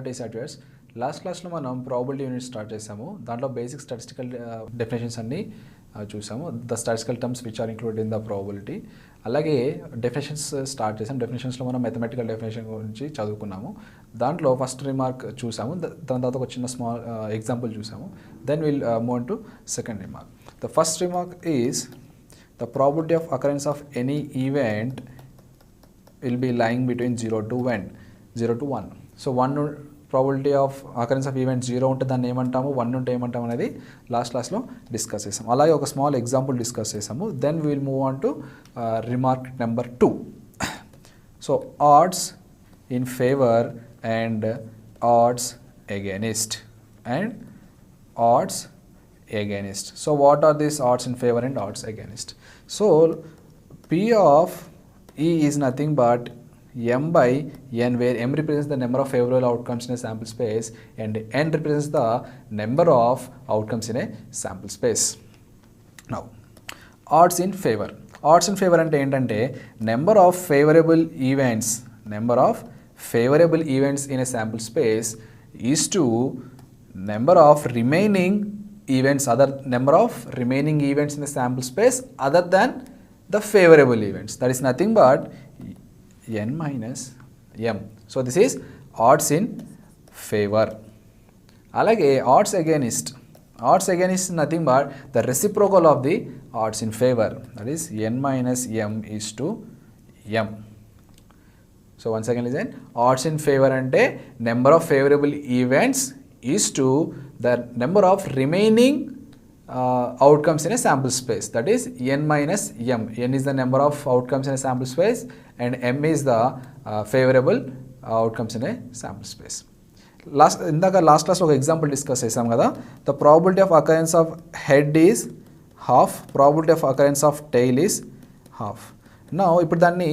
Tea softwares. Last క్లాస్లో మనం probability unit start చేసాము. దాంట్లో బేసిక్ స్టాటిస్టికల్ డెఫినేషన్స్ అన్ని చూసాము. The statistical terms which are included in the probability. అలాగే డెఫినేషన్స్ స్టార్ట్ చేసాం. డెఫినేషన్స్లో మనం మ్యాథమెటికల్ డెఫినేషన్ గురించి చదువుకున్నాము. దాంట్లో ఫస్ట్ రిమార్క్ చూసాము, దాని తర్వాత ఒక చిన్న స్మాల్ ఎగ్జాంపుల్ చూసాము. Then will move to second remark. The first remark is the probability of occurrence of any event will be lying between 0 to 1. So 1 probability of occurrence of event 0 ఉంటే దాన్ని ఏమంటాము, 1 ఉంటే ఏమంటాము అనేది లాస్ట్ క్లాస్లో discuss చేసాము. అలాగే ఒక స్మాల్ ఎగ్జాంపుల్ డిస్కస్ చేసాము. Then we will move on to remark number 2. So odds in favour and odds against and odds against. So what are these odds in favor and odds against? So P of E is nothing but M by N, where M represents the number of favorable outcomes in a sample space and N represents the number of outcomes in a sample space. Now odds in favor. Odds in favor అంటే ఏంటంటే number of favorable events in a sample space is to number of remaining events in the sample space other than the favorable events. That is nothing but n minus m. So this is odds in favor. Alage odds against is nothing but the reciprocal of the odds in favor. That is n minus m is to m. So once again listen, odds in favor ante number of favorable events is to the number of remaining outcomes in a sample space. That is n minus m. N is the number of outcomes in a sample space and m is the favorable outcomes in a sample space. Last class lo example discuss chesam kada. The probability of occurrence of head is half, probability of occurrence of tail is half. Now ippudu danni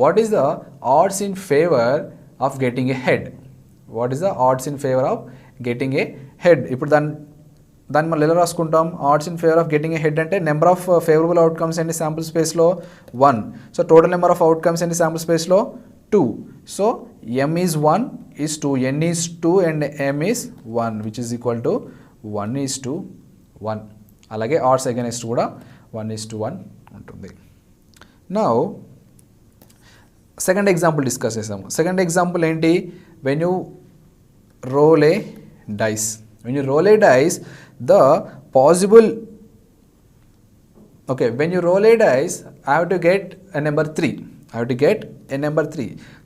what is the odds in favor of getting a head? What is the odds in favor of getting a head? ఇప్పుడు దాన్ని మనం ఎలా రాసుకుంటాం? odds in favor of getting a head అంటే number of favourable outcomes అండి sample స్పేస్లో 1. So total number of outcomes అండి sample స్పేస్లో 2. So m is 1 is 2, n is 2 and m is 1 which is equal to 1 is to 1. అలాగే odds against కూడా 1 is to 1 ఉంటుంది. Now second example discuss చేసాము. Second example ఏంటి? when you roll a dice, when you roll a dice I have to get a number 3.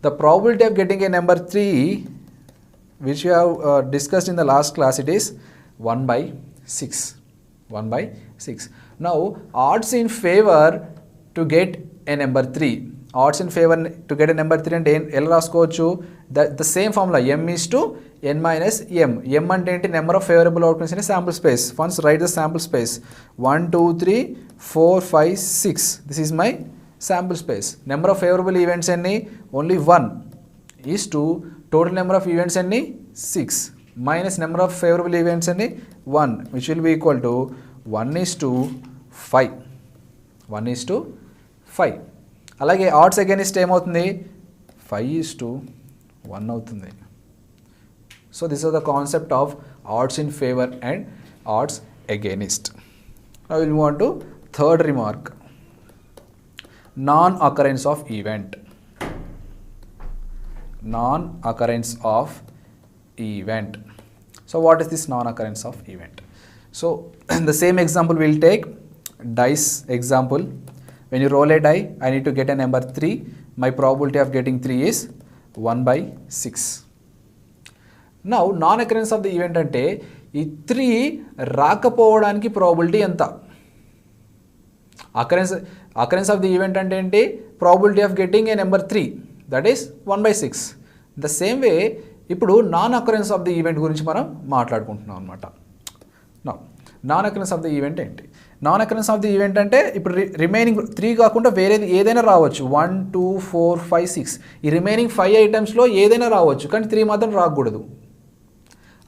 The probability of getting a number 3 which we have discussed in the last class, it is 1 by 6. Now odds in favor to get a number 3, odds in favor to get a number 3 అంటే ఎలా రాసుకోవచ్చు? The same formula, m is to n minus m. m అంటే ఏంటి? Number of favourable outcomes in sample space. Once write the sample space 1 2 3 4 5 6. This is my sample space. Number of favourable events ఎన్ని? Only 1 is to total number of events ఎన్ని? 6 minus number of favourable events ఎన్ని? 1 which will be equal to 1 is to 5. అలాగే odds against ఏమవుతుంది? 5 is to 1 అవుతుంది. So this are the concept of odds in favour and odds against. Now will move on to third remark, non occurrence of event. So what is this non occurrence of event? So the same example we'll take, dice example. When you roll a die, I need to get a number 3. My probability of getting 3 is 1 by 6. Now non-occurrence of the event అంటే ఈ 3 రాకపోవడానికి probability ఎంత? Occurrence of the event అంటే ఏంటి? Probability of getting a number 3, that is 1 by 6. The same way ఇప్పుడు non occurrence of the event గురించి మనం మాట్లాడుకుంటున్నాం అనమాట. Non occurrence of the event ఏంటి? Non occurrence of the event అంటే ఇప్పుడు రిమైనింగ్ 3 కాకుండా వేరేది ఏదైనా రావచ్చు. 1 2 4 5 6 ఈ రిమైనింగ్ 5 ఐటమ్స్లో ఏదైనా రావచ్చు, కానీ 3 మాత్రం రాకూడదు.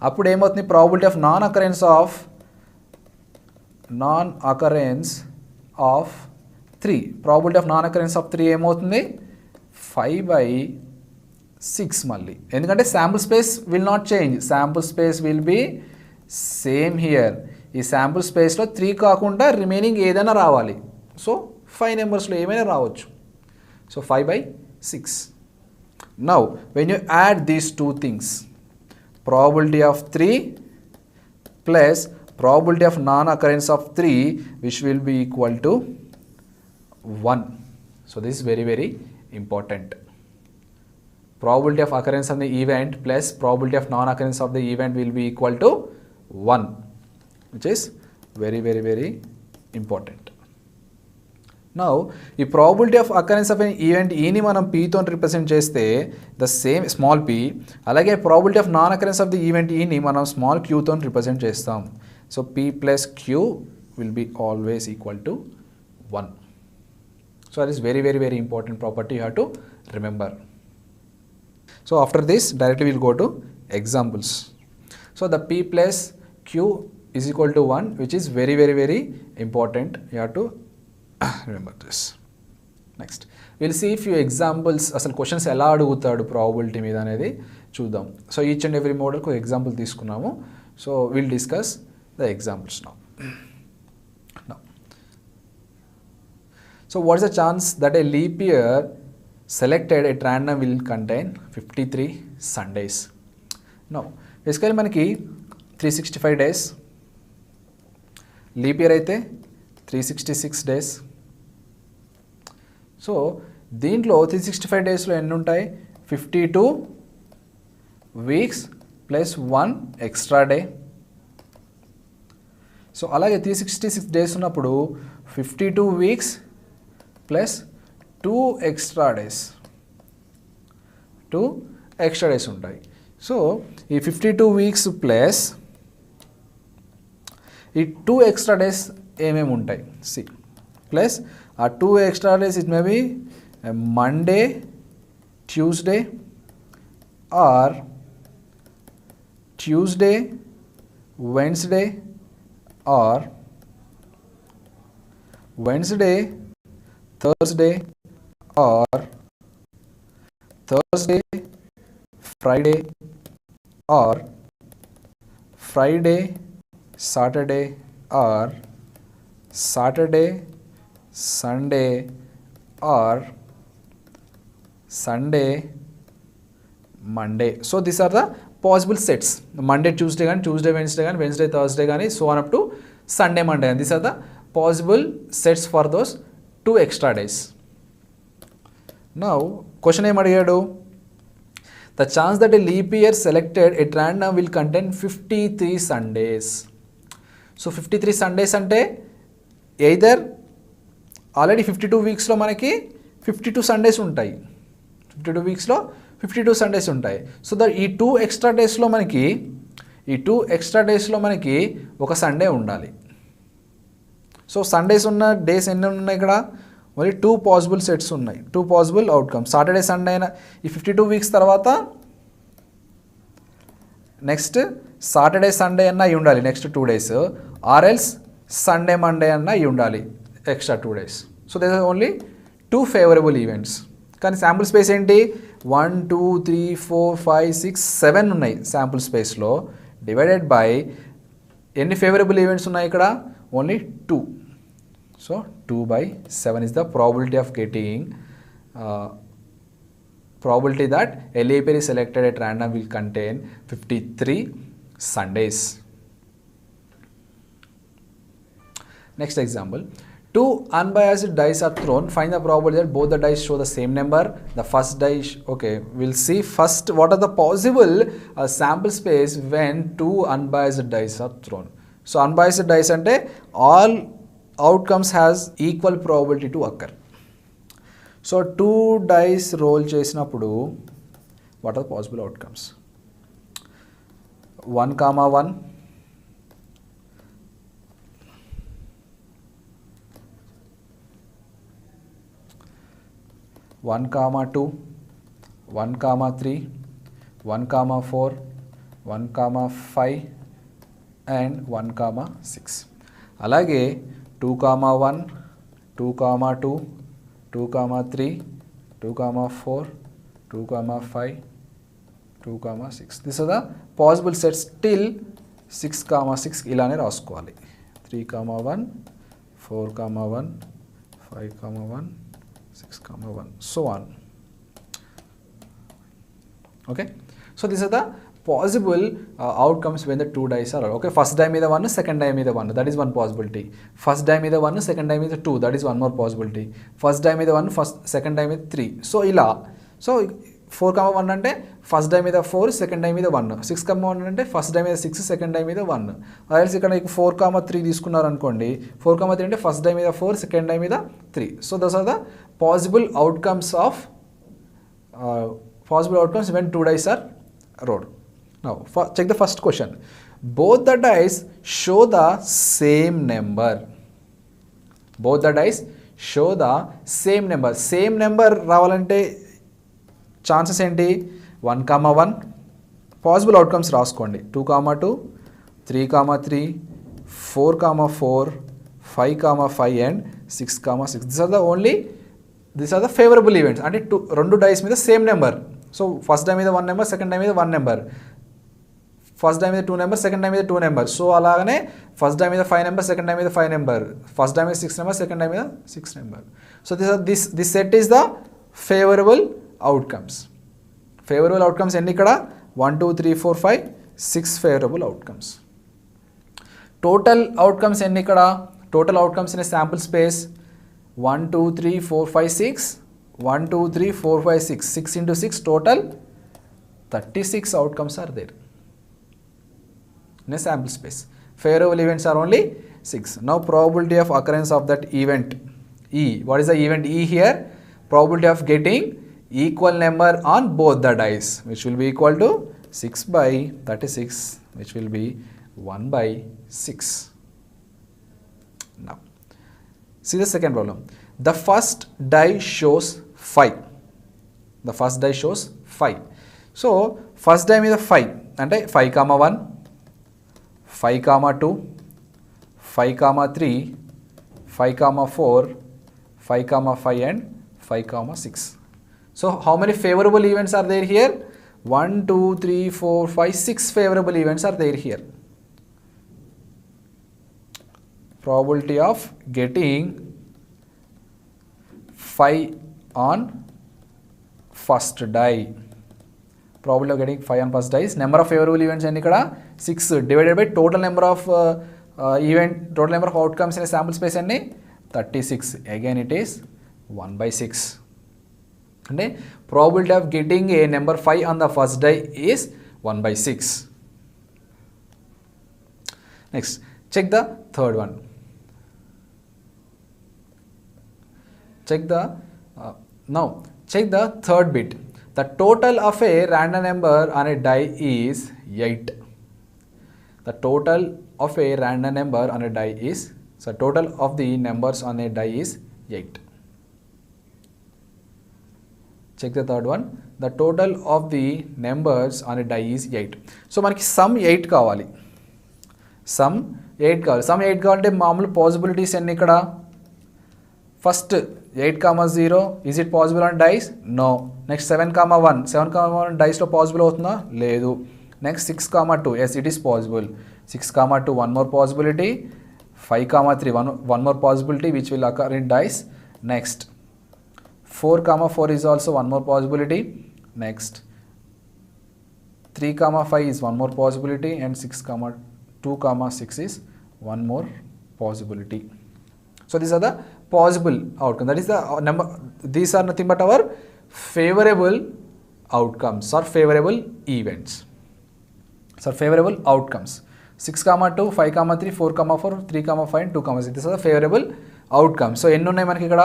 అప్పుడు ఏమవుతుంది? Probability of non occurrence of 3 ఏమవుతుంది? 5 by 6 మళ్ళీ, ఎందుకంటే sample space will not change, sample space will be same here. ఈ శాంపుల్ స్పేస్లో 3 కాకుండా రిమైనింగ్ ఏదైనా రావాలి. సో 5 నెంబర్స్లో ఏమైనా రావచ్చు. So 5/6. Now when you add these two things, probability of 3 plus probability of non-occurrence of 3, which will be equal to 1. So this is very, very important. Probability of occurrence of the event plus probability of non-occurrence of the event will be equal to 1, which is very, very, very important. Now, ఈ probability of occurrence of an event ఈని మనం Pతో represent చేస్తే the same small p, అలాగే probability of non-occurrence of the event ఈని మనం small qతో represent చేస్తాం. So p plus q will be always equal to 1. So that is very, very, very important property you have to remember. So after this, directly we will go to examples. So the p plus q is equal to 1, which is very, very, very important. You have to remember this. Next, we'll see few examples. అసలు questions ఎలా అడుగుతాడు probability మీద అనేది చూద్దాం. So each and every మోడల్కు example తీసుకున్నాము. So will discuss the examples now. So what is the chance that a leap year selected at random will contain 53 Sundays? Now, basically మనకి 365 days, leap year అయితే 366 days. So దీంట్లో 365 డేస్లో ఎన్ని ఉంటాయి? 52 weeks plus 1 extra day. So అలాగే 366 days ఉన్నప్పుడు 52 weeks plus 2 extra days, 2 extra days ఉంటాయి. So ఈ 52 వీక్స్ ప్లస్ ఈ 2 ఎక్స్ట్రా డేస్ ఏమేమి ఉంటాయి? సి ప్లస్ ఆ 2 extra days it may be Monday, Tuesday or Tuesday, Wednesday or Wednesday, Thursday or Thursday, Friday or Friday, Saturday or Saturday, Sunday or Sunday, Monday. So these are the possible sets. Monday, Tuesday, Tuesday, Wednesday, Wednesday, Thursday, so on up to Sunday, Monday. And these are the possible sets for those 2 extra days. Now, question ఏం అడిగాడు? The chance that a leap year selected at random will contain 53 Sundays. So 53 Sundays అంటే either already 52 వీక్స్లో మనకి 52 Sundays ఉంటాయి, 52 వీక్స్లో 52 Sundays ఉంటాయి. So ఈ 2 extra డేస్లో మనకి ఒక సండే ఉండాలి. సో సండేస్ ఉన్న డేస్ ఎన్ని ఉన్నాయి ఇక్కడ? ఓన్లీ 2 పాసిబుల్ సెట్స్ ఉన్నాయి, 2 పాసిబుల్ అవుట్కమ్స్. సాటర్డే సండే అయినా ఈ 52 వీక్స్ తర్వాత నెక్స్ట్ సాటర్డే సండే అన్న అయి ఉండాలి next 2 days, or else Sunday Monday అన్న అయి ఉండాలి extra 2 days. So there are only 2 favourable events. కానీ శాంపుల్ స్పేస్ ఏంటి? 1 2 3 4 5 6 7 ఉన్నాయి శాంపుల్ స్పేస్లో. డివైడెడ్ బై ఎన్ని ఫేవరబుల్ ఈవెంట్స్ ఉన్నాయి ఇక్కడ? Only 2. So 2/7 is the probability of getting probability that a leap year is selected at random will contain 53 Sundays. Next example. 2 unbiased dice are thrown. Find the probability that both the dice show the same number. The first dice, okay, we'll see first what are the possible sample space when 2 unbiased dice are thrown. So unbiased dice అంటే all outcomes has equal probability to occur. So 2 dice roll చేసినప్పుడు what are the possible outcomes? 1, 1 1, 2 1, 3 1, 4 1, 5 and 1, 6. అలాగే 2, 1 2, 2 2, 3 2, 4 2, 5 2, 6. These are the possible sets till 6, 6 ఇలానే రాసుకోవాలి. 3, 1, 4, 1, 5, 1, 6, 1, so on. Okay, so these are the possible outcomes when the two dice are okay. First die మీద 1, second die మీద 1, that is one possibility. First die మీద 1, second die మీద 2, that is one more possibility. First die మీద 1, second die మీద 3. So ఇలా, so 4, 1 అంటే first die మీద 4, second die మీద 1. 6, 1 అంటే ఫస్ట్ డై మీద 6, సెకండ్ డై మీద 1. అదే ఇక్కడ 4, 3 తీసుకున్నారు అనుకోండి. 4, 3 అంటే ఫస్ట్ డై మీద 4, సెకండ్ డై మీద 3. So those are the possible outcomes of when two dice are rolled. Now check the first question. Both the dice show the same number. Both the dice show the same number. Same number రావాలంటే chances ఏంటి? 1, 1 possible outcomes రాసుకోండి. 2, 2, 3, 3, 4, 4, 5, 5 and 6, 6. These are the favorable events. అంటే రెండు dice మీద same number. So first die మీద 1 number, second die మీద 1 number, first die మీద 2 number, second die మీద 2 నెంబర్. సో అలాగనే ఫస్ట్ డై మీద 5 నెంబర్, సెకండ్ డై మీద 5 నెంబర్, ఫస్ట్ డై మీద 6 నెంబర్, సెకండ్ డై మీద 6 number. So this set is the favorable outcomes. Favorable outcomes ఎన్ని ఇక్కడ? 1, 2, 3, 4, 5, 6 favorable outcomes. Total outcomes ఎన్ని ఇక్కడ? Total outcomes in a sample space 1, 2, 3, 4, 5, 6. 1, 2, 3, 4, 5, 6. 6 into 6 total 36 outcomes are there in a sample space. Favorable events are only 6. Now probability of occurrence of that event E. What is the event E here? Probability of getting equal number on both the dice, which will be equal to 6 by 36, which will be 1 by 6. Now see the second problem. The first die shows 5. The first die shows 5. So first die మీద 5 అంటే 5, 1, 5, 2, 5, 3, 5, 4, 5, 5 and 5, 6. So how many favorable events are there here? 1, 2, 3, 4, 5, 6 favorable events are there here. Probability of getting 5 on first die. Probability of getting 5 on first die is number of favorable events and ikkada 6 divided by total number of total number of outcomes in a sample space and 36. Again it is 1 by 6. And probability of getting a number 5 on the first die is 1 by 6. Next, check the third one. Now check the third bit. The total of a random number on a die is 8. The total of a random number on a die is, so total of the numbers on a die is 8. Check the third one. The total of the numbers on a die is 8. So మనకి sum 8 కావాలి. Sum 8 కావాలంటే మామూలు possibilities ఎన్ని ఇక్కడ? First 8, 0. Is it possible on dice? No. Next 7, 1. 7, 1 dice లో possible అవుతుందా? లేదు. Next 6, 2. Yes, it is possible. 6, 2, one more possibility. 5, 3, one more possibility which will occur in dice. Next 4, 4 is also one more possibility. Next 3, 5 is one more possibility and 6, 2, 6 is one more possibility. So these are the possible outcomes. That is the number. These are nothing but our favorable outcomes or favorable events. So favorable outcomes. 6, 2, 5, 3, 4, 4, 3, 5 and 2, 6. These are the favorable outcomes. So ఎన్ని ఉన్నాయి మనకి ఇక్కడ?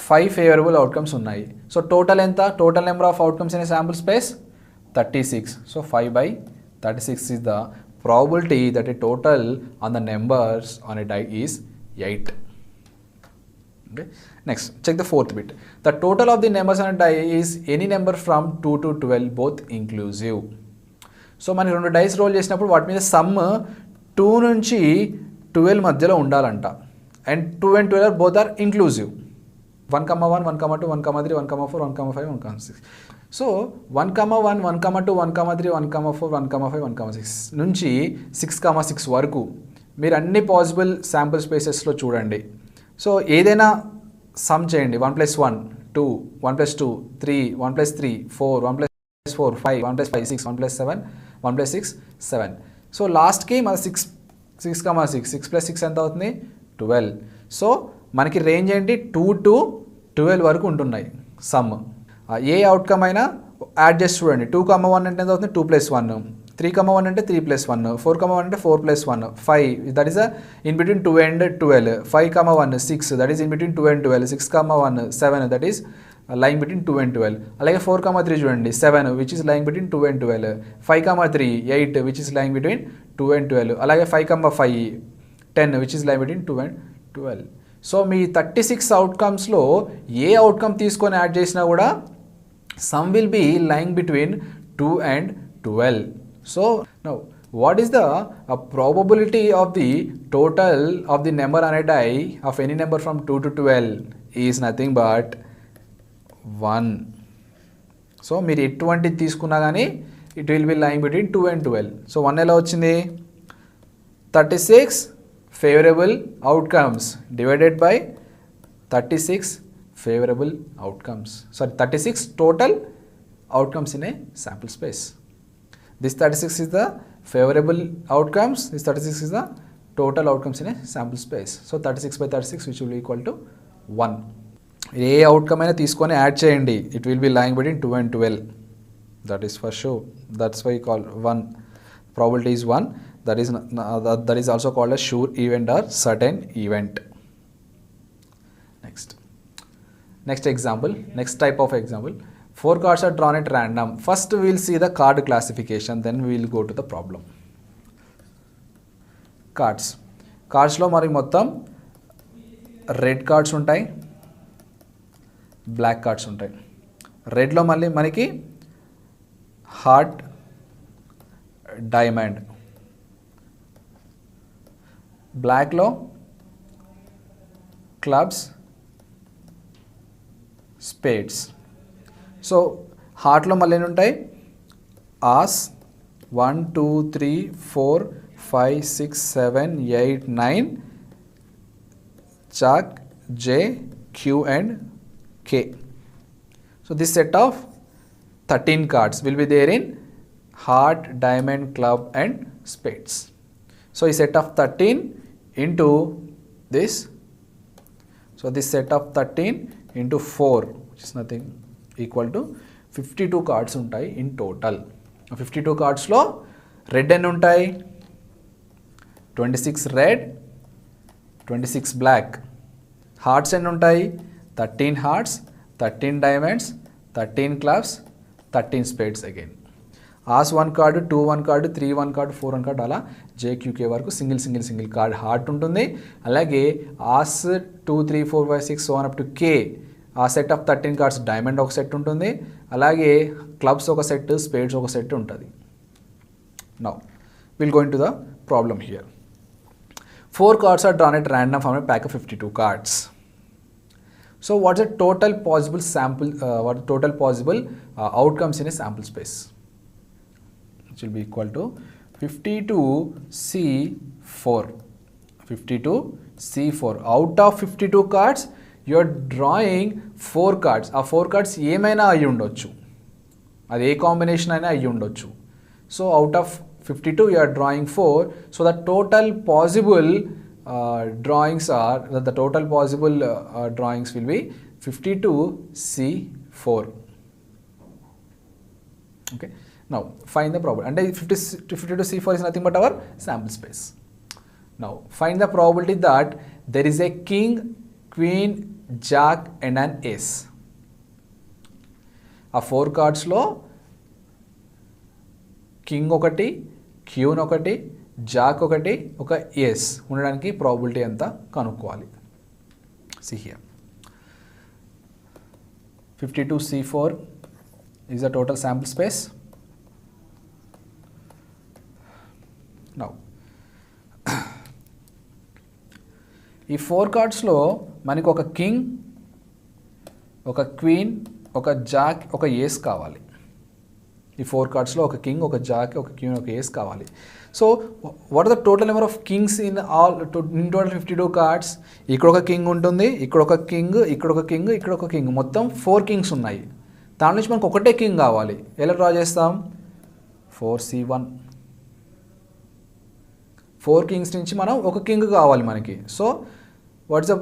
5 favorable outcomes ఉన్నాయి. So total ఎంత? Total number of outcomes in a sample space 36. So 5 by 36 is the probability that a total on the numbers on a die is 8. Okay. Next, check the fourth bit. The total of the numbers on a die is any number from 2 to 12 both inclusive. So మనం రెండు dice role చేసినప్పుడు వాటి మీద some 2 నుంచి 12 మధ్యలో ఉండాలంట. And 2 and 12 both are inclusive. 1, 1, 1, 2, 1, 3, 1, 4, 1, 5, 1, 6. So 1,1, 1,2, 1,3, 1,4, 1,5, 1,6 నుంచి 6,6 వరకు మీరు అన్ని పాసిబుల్ శాంపుల్ స్పేసెస్లో చూడండి. సో ఏదైనా సమ్ చేయండి. 1 + 1 2, 1 + 2 3, 1 + 3 4, 1 + 4 5, 1 + 5 6, 1 + 7, 1 + 6 7. సో లాస్ట్కి మన 6,6 6 + 6 ఎంత అవుతుంది? 12. సో మనకి రేంజ్ ఏంటి? 2 to 12 వరకు ఉంటున్నాయి సమ్. ఏ అవుట్కమ్ అయినా యాడ్ చేసి చూడండి. 2,1 అంటే ఎంత అవుతుంది? 2 + 1. 3,1 అంటే 3 + 1. 4,1 అంటే 4 + 1. 5, that is in between 2 and 12. 5,1 6, that is in between 2 and 12. 6,1 7, that is lying between 2 and 12. అలాగే 4,3 చూడండి 7, which is lying between 2 and 12. 5,3 8, which is lying between 2 and 12. అలాగే 5,5 10, which is lying between 2 and 12. So మీ 36 అవుట్కమ్స్లో ఏ outcome తీసుకొని add చేసినా కూడా sum will be lying between 2 and 12. So now what is the probability of the total of the number on a die of any number from 2 to 12 is nothing but 1. So మీరు ఎటువంటి తీసుకున్నా కానీ it will be lying between 2 and 12. So 1 ఎలా వచ్చింది? 36 favorable outcomes divided by 36 favorable outcomes. Sorry, 36 total outcomes in a sample space. This 36 is the favorable outcomes. This 36 is the total outcomes in a sample space. So 36 by 36, which will be equal to 1. ఏ outcome అయినా తీసుకొని add చేయండి. It will be lying between 2 and 12. That is for sure. That's why call 1. Probability is 1. That is also called a sure event or certain event. Next example. Next type of example. 4 cards are drawn at random. First we will see the card classification. Then we will go to the problem. Cards లో మరి మొత్తం red cards ఉంటాయి, black cards ఉంటాయి. రెడ్లో మళ్ళీ మనకి heart, diamond. బ్లాక్లో clubs, spades. So హార్ట్లో మళ్ళీ ఎన్ని ఉంటాయి? ఆస్ 1 2 3 4 5 6 7 8 9, chalk, J, Q and K. So this set of 13 cards will be there in heart, diamond, club and spades. So a set of 13 into this. So this set of 13 into 4, which is nothing, equal to 52 cards untai in total. 52 cards lo red and untai 26 red, 26 black. Hearts and untai 13 hearts, 13 diamonds, 13 clubs, 13 spades again. As 1 card, 2 1 card, 3 1 card, 4 1 card అలా JQK వరకు single card heart ఉంటుంది. అలాగే ఆస్ 2 3 4 5 6 so on up to K, ఆ set of 13 cards diamond ఒక set ఉంటుంది. అలాగే clubs ఒక set, spades ఒక సెట్ ఉంటుంది. Now will go in to the problem here. 4 cards are drawn at random from a pack of 52 cards. So what's the total possible sample, outcomes in a sample space? Which will be equal to 52C4. 52C4. Out of 52 cards, you are drawing 4 cards. ఆ 4 cards ఏమైనా అయ్యి ఉండొచ్చు, అది ఏ combination అయినా అయ్యి ఉండొచ్చు. So out of 52 you are drawing 4. So the total possible drawings are, the total possible drawings will be 52C4. Okay, now find the probability. And 52C4 is nothing but our sample space. Now find the probability that there is a king, queen, jack and an ace. ఆ 4 కార్డ్స్లో king ఒకటి, క్యూన్ ఒకటి, Jack ఒకటి, ఒక yes ఉండడానికి probability ఎంత కనుక్కోవాలి. See here, 52C4 is the total sample space. Now ఈ 4 కార్డ్స్లో మనకు ఒక కింగ్, ఒక క్వీన్, ఒక జాక్ ఒక ఏస్ కావాలి. ఈ 4 కార్డ్స్లో ఒక కింగ్, ఒక జాక్, ఒక క్వీన్, ఒక ఏస్ కావాలి. So what are the total number of kings in total 52 cards? ఇక్కడ ఒక కింగ్ ఉంటుంది, ఇక్కడ ఒక కింగ్, ఇక్కడ ఒక కింగ్, ఇక్కడ ఒక కింగ్, మొత్తం 4 కింగ్స్ ఉన్నాయి. దాని నుంచి మనకు ఒకటే కింగ్ కావాలి. ఎలా డ్రా చేస్తాం? 4C1. 4 కింగ్స్ నుంచి మనం ఒక కింగ్ కావాలి మనకి. So what's the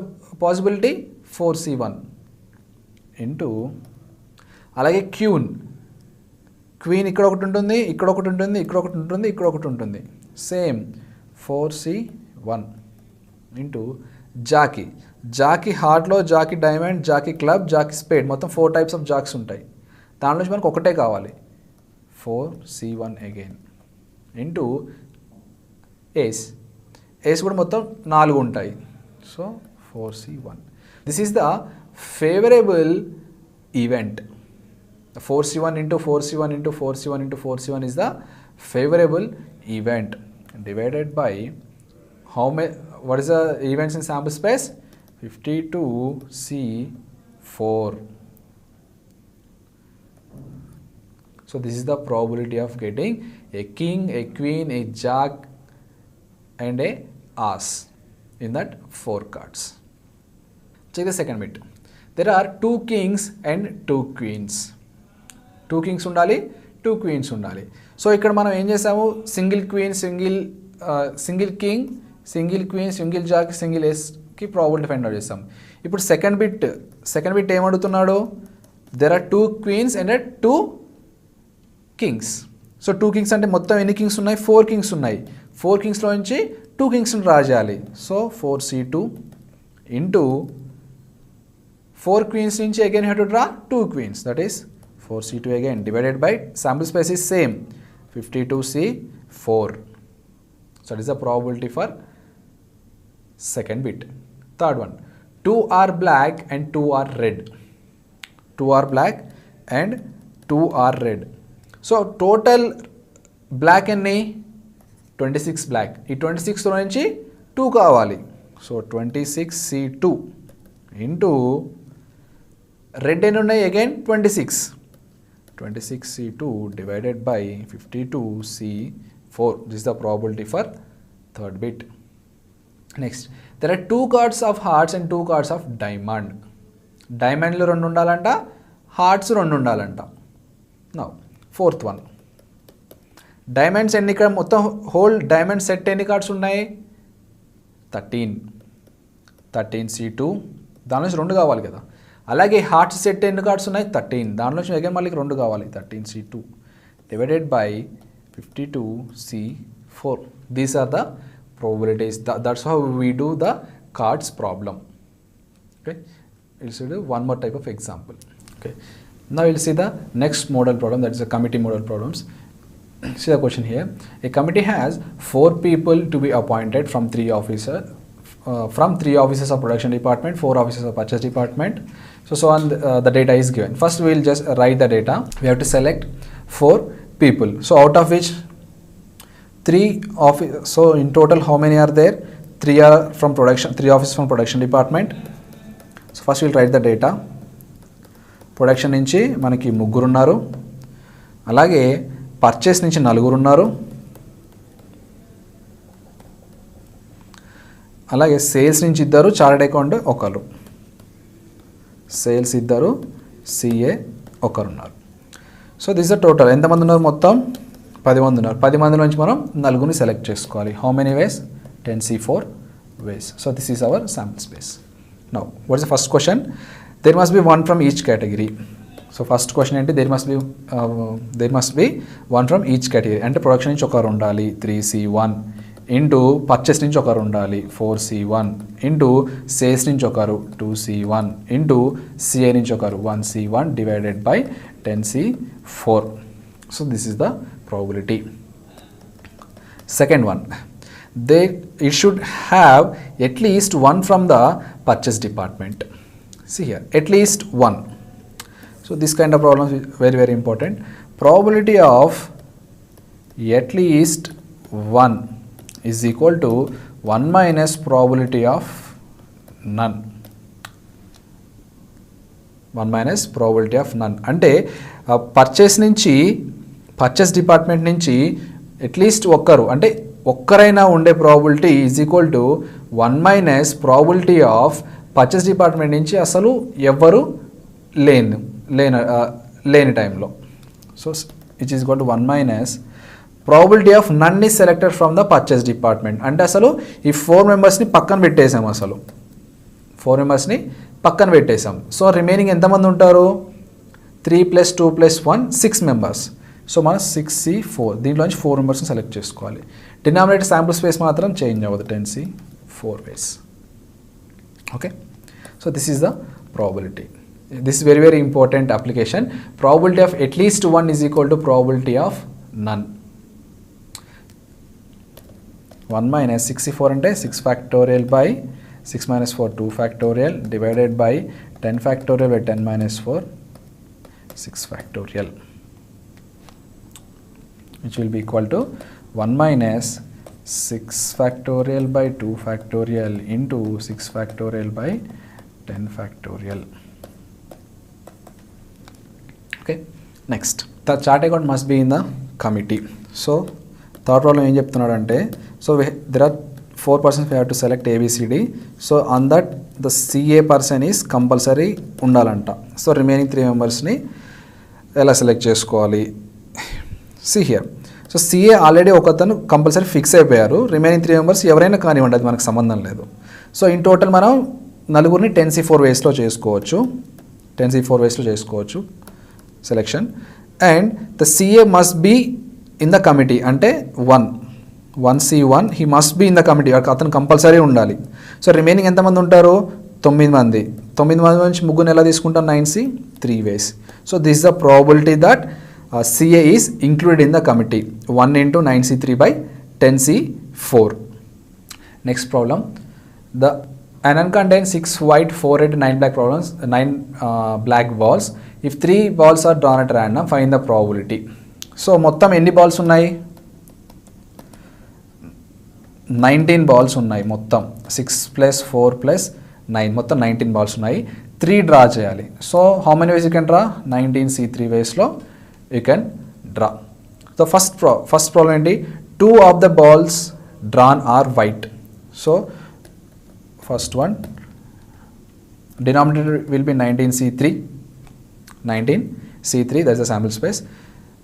possibility? 4C1 into, అలాగే క్వీన్ ఇక్కడ ఒకటి ఉంటుంది, ఇక్కడ ఒకటి ఉంటుంది, ఇక్కడ ఒకటి ఉంటుంది, ఇక్కడ ఒకటి ఉంటుంది, సేమ్ 4C1 ఇంటూ జాకీ హార్ట్లో, jack diamond, jack club, jack spade, మొత్తం 4 టైప్స్ ఆఫ్ జాక్స్ ఉంటాయి. దాని నుంచి మనకు ఒకటే కావాలి. 4C1 అగైన్ ఇంటూ ఏస్ కూడా మొత్తం 4 ఉంటాయి. So 4C1. This is the favourable event. 4C1 into 4C1 into 4C1 into 4C1 is the favorable event divided by how many? What is the events in sample space? 52C4. So this is the probability of getting a king, a queen, a jack and a ace in that 4 cards. Check the second bit. There are 2 kings and 2 queens. 2 kings ఉండాలి, 2 queens ఉండాలి. So ఇక్కడ మనం ఏం చేసాము? Single queen, single king, single queen, single jack, single ఏస్కి probability find out చేస్తాం. ఇప్పుడు second bit ఏం అడుగుతున్నాడు? There are 2 queens and 2 kings. So 2 kings అంటే మొత్తం ఎన్ని కింగ్స్ ఉన్నాయి? 4 కింగ్స్ ఉన్నాయి. 4 కింగ్స్లో నుంచి 2 కింగ్స్ని డ్రా చేయాలి. సో 4C2 ఇంటూ 4 క్వీన్స్ నుంచి again have to draw 2 queens, that is 4C2 again divided by sample space is same 52C4. So that is the probability for second bit. Third one, 2 are black and 2 are red. 2 are black and 2 are red. So total black ఎన్ని? 26 black. ఈ 26 నుంచి 2 కావాలి. So 26C2 into red ఎన్ని ఉన్నాయి? Again 26C2 divided by 52C4. This is the probability for third bit. Next, there are 2 cards of hearts and 2 cards of diamond. Diamond లో 2 ఉండాలంట, hearts 2 ఉండాలంట. Now, fourth one. Diamonds ఎన్ని? ఇక్కడ మొత్తం whole diamond set ఎన్ని cards ఉన్నాయి? 13C2. దాని నుంచి 2 కావాలి కదా. అలాగే హార్ట్స్ సెట్ ఎన్ని కార్డ్స్ ఉన్నాయి? 13. దానిలో అగైన్ మళ్ళీ 2 కావాలి. 13C2 divided by 52C4. These are the probabilities. That's how we do the cards problem. Okay, we'll see one more type of example. Okay, now we'll see the next model problem, that is the committee model problems. See the question here. A committee has 4 people to be appointed from 3 officers. From 3 offices of production department, 4 offices of purchase department. So on the data is given. First we will just write the data. We have to select 4 people. So out of which 3 office. So in total how many are there? 3 are from production. 3 offices from production department. So first we will write the data. Production నుంచి మనకి 3 ఉన్నారు. అలాగే purchase నుంచి 4 ఉన్నారు. అలాగే sales నుంచి 2, chartered account 1. Sales 2, CA 1 ఉన్నారు. So this the total. ఎంతమంది ఉన్నారు? మొత్తం 10 మంది ఉన్నారు. 10 మంది నుంచి మనం 4ని సెలెక్ట్ చేసుకోవాలి. How many ways? 10C4 ways. So this is our sample space. Now what is the first question? There must be 1 from each category. So first question ఏంటి? There must be 1 from each category. అంటే production నుంచి 1 ఉండాలి, 3C1 into purchase నుంచి 1 ఉండాలి, 4C1 into sales నుంచి 1, 2C1 into CI నుంచి 1, 1C1 divided by 10C4. So this is the probability. Second one, it should have at least 1 from the purchase department. See here, at least 1. So this kind of problem is very, very important. Probability of at least 1 is equal to 1 minus probability of none. 1 minus probability of none. అంటే purchase department నుంచి at least ఒక్కరు అంటే ఒక్కరైనా ఉండే probability is equal to 1 minus probability of purchase department నుంచి అసలు ఎవ్వరు లేని టైంలో. So it is equal to 1 minus probability of none is selected from the purchase department. అంటే అసలు ఈ 4 మెంబర్స్ని పక్కన పెట్టేసాం. అసలు 4 మెంబర్స్ని పక్కన పెట్టేసాం. సో రిమైనింగ్ ఎంతమంది ఉంటారు? 3 + 2 + 1 6 మెంబర్స్. సో మనం 6C4 దీంట్లోంచి 4 మెంబర్స్ని సెలెక్ట్ చేసుకోవాలి. డినామినేటర్ శాంపుల్ స్పేస్ మాత్రం చేంజ్ అవ్వదు, 10C4 ways. Okay, so this is the probability. This is very very important application. Probability of at least one is equal to probability of none. 1 minus 64 అంటే 6 factorial by 6 minus 4 2 factorial divided by 10 factorial by 10 minus 4 6 factorial, which will be equal to 1 minus 6 factorial by 2 factorial into 6 factorial by 10 factorial. Okay, next, the chart account must be in the committee. So third problem ఏం చెప్తున్నాడంటే, so there are 4 persons we have to select ABCD. So on that the CA person is compulsory ఉండాలంట. So remaining 3 మెంబర్స్ని ఎలా select చేసుకోవాలి? See here, so CA already ఒకతను compulsory fix అయిపోయారు. Remaining 3 members ఎవరైనా కానివ్వండి, అది మనకు సంబంధం లేదు. సో ఇన్ టోటల్ మనం నలుగురిని 10C4 waysలో చేసుకోవచ్చు. 10C4 waysలో చేసుకోవచ్చు selection, and the CA must be in the committee. అంటే 1C1 he must be in the committee. అతను కంపల్సరీ ఉండాలి. సో రిమైనింగ్ ఎంతమంది ఉంటారు? 9 మంది. 9 మంది నుంచి ముగ్గురు ఎలా తీసుకుంటాం? 9C3 ways. So this the probability that CA is included in the committee. 1 into 9C3 by 10C4. Next problem, an uncontained 6 white 4 red 9 black problems 9 black balls. If 3 balls are drawn at random, find the probability. So మొత్తం ఎన్ని balls ఉన్నాయి? 19 balls ఉన్నాయి మొత్తం. 6 + 4 + 9 మొత్తం 19 balls ఉన్నాయి. 3 draw చేయాలి. So how many ways you can draw? 19C3 వేస్లో you can draw. So first problem ఏంటి? 2 of the balls drawn are white. So first one, denominator will be 19C3, that's the sample space.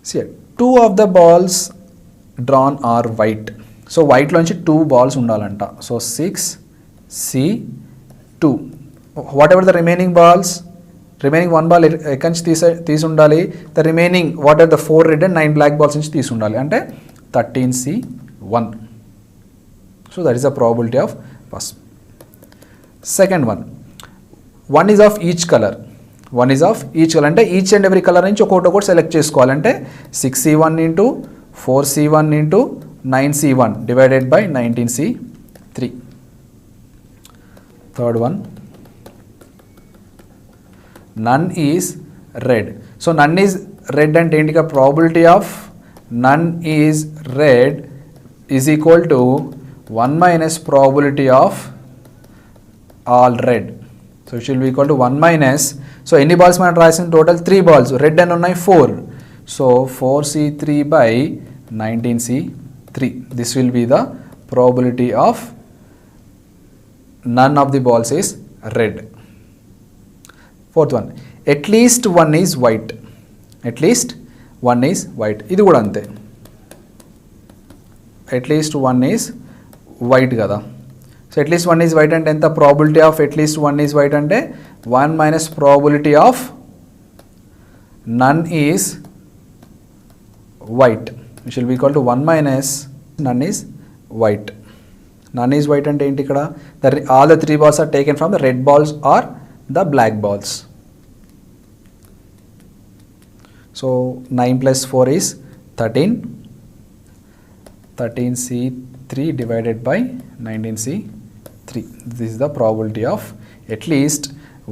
See here, 2 of the balls drawn are white. So white లోంచి 2 balls ఉండాలంట. So 6C2. Whatever the remaining balls, remaining 1 ball ఎక్కడి నుంచి తీసి ఉండాలి? The remaining what are the 4 red and 9 black balls నుంచి తీసి ఉండాలి. అంటే 13C1. So that is the probability of first. Second one, 1 is of each color. 1 is of each color అంటే each and every colour నుంచి ఒక్కొక్కటి select చేసుకోవాలంటే 6C1 into 4C1 into 9C1 divided by 19C3. Third one, none is red. So none is red అంటే ఏంటిగా? probability of none is red is equal to 1 minus probability of all red. So it will be equal to 1 minus, so ఎన్ని balls మనం రాసిన? Total 3 balls. Red అని ఉన్నాయి 4. So 4C3 by 19C3. This will be the probability of none of the balls is red. Fourth one, at least one is white. At least one is white. ఇది కూడా అంతే. at least one is white కదా. So at least one is white అంటే ఎంత? Probability of at least one is white అంటే 1 minus probability of none is white, which will be equal to 1 minus none is white. None is white అంటే ఏంటి? ఇక్కడ all the 3 balls are taken from the red balls or the black balls. So 9 plus 4 is 13. 13C3 divided by 19C3. This is the probability of at least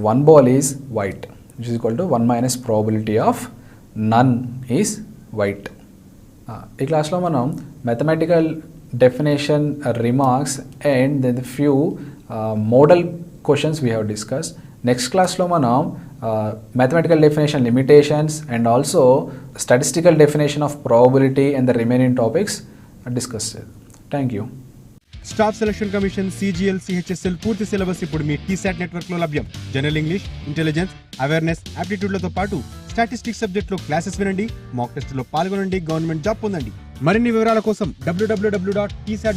one ball is white, which is equal to 1 minus probability of none is white. ఈ క్లాస్లో మనం mathematical definition, remarks and then the few model questions we have discussed. Next క్లాస్లో మనం mathematical definition limitations, and also statistical definition of probability and the remaining topics are discussed. Thank you. Staff selection commission CGL CHSL పూర్తి syllabus ఇప్పుడు మీ TSAT network లో లభ్యం. General English, intelligence, awareness, aptitude లతో పాటు statistics subject లో classes వినండి, mock test లో పాల్గొనండి, గవర్నమెంట్ జాబ్ పొందండి. మరిన్ని వివరాల కోసం www.tsat